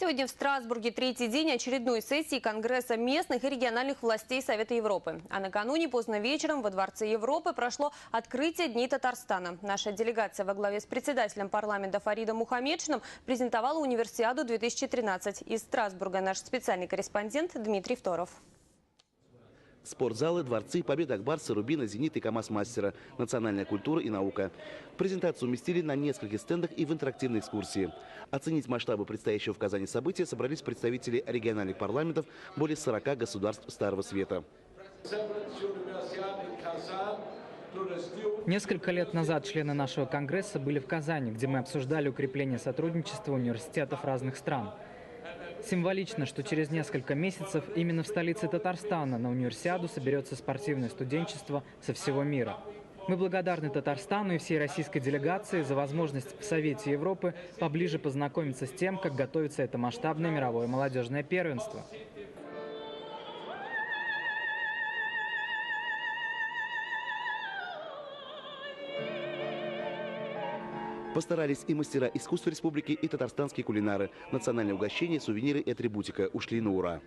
Сегодня в Страсбурге третий день очередной сессии Конгресса местных и региональных властей Совета Европы. А накануне поздно вечером во Дворце Европы прошло открытие Дней Татарстана. Наша делегация во главе с председателем парламента Фаридом Мухамедшиным презентовала Универсиаду 2013. Из Страсбурга наш специальный корреспондент Дмитрий Второв. Спортзалы, дворцы, победа Акбарса, Рубина, Зенит и КамАЗ-мастера, национальная культура и наука. Презентацию уместили на нескольких стендах и в интерактивной экскурсии. Оценить масштабы предстоящего в Казани события собрались представители региональных парламентов более 40 государств Старого Света. Несколько лет назад члены нашего Конгресса были в Казани, где мы обсуждали укрепление сотрудничества университетов разных стран. Символично, что через несколько месяцев именно в столице Татарстана на универсиаду соберется спортивное студенчество со всего мира. Мы благодарны Татарстану и всей российской делегации за возможность в Совете Европы поближе познакомиться с тем, как готовится это масштабное мировое молодежное первенство. Постарались и мастера искусства республики, и татарстанские кулинары. Национальные угощения, сувениры и атрибутика ушли на ура.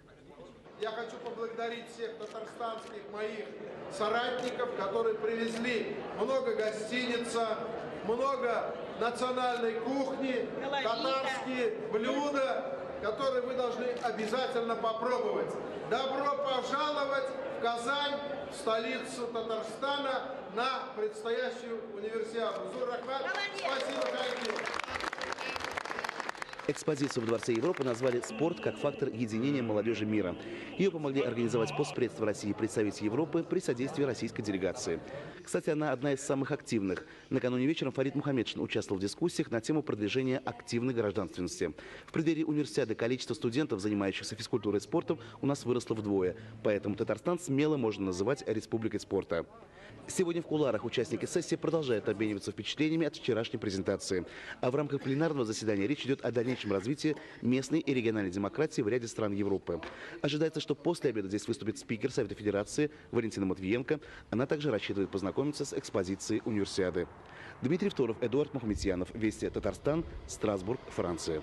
Я хочу поблагодарить всех татарстанских моих соратников, которые привезли много гостиница, много национальной кухни, татарские блюда, которые вы должны обязательно попробовать. Добро пожаловать в Казань, в столицу Татарстана, на предстоящую универсиаду. Спасибо, коллеги. Экспозицию в Дворце Европы назвали «Спорт как фактор единения молодежи мира». Ее помогли организовать Постпредство России при Совете Европы при содействии российской делегации. Кстати, она одна из самых активных. Накануне вечером Фарид Мухамедшин участвовал в дискуссиях на тему продвижения активной гражданственности. В преддверии универсиады количество студентов, занимающихся физкультурой и спортом, у нас выросло вдвое. Поэтому Татарстан смело можно называть республикой спорта. Сегодня в кулуарах участники сессии продолжают обмениваться впечатлениями от вчерашней презентации. А в рамках пленарного заседания речь идет о дальнейшем развитии местной и региональной демократии в ряде стран Европы. Ожидается, что после обеда здесь выступит спикер Совета Федерации Валентина Матвиенко. Она также рассчитывает познакомиться с экспозицией универсиады. Дмитрий Второв, Эдуард Мухаметьянов. Вести Татарстан, Страсбург, Франция.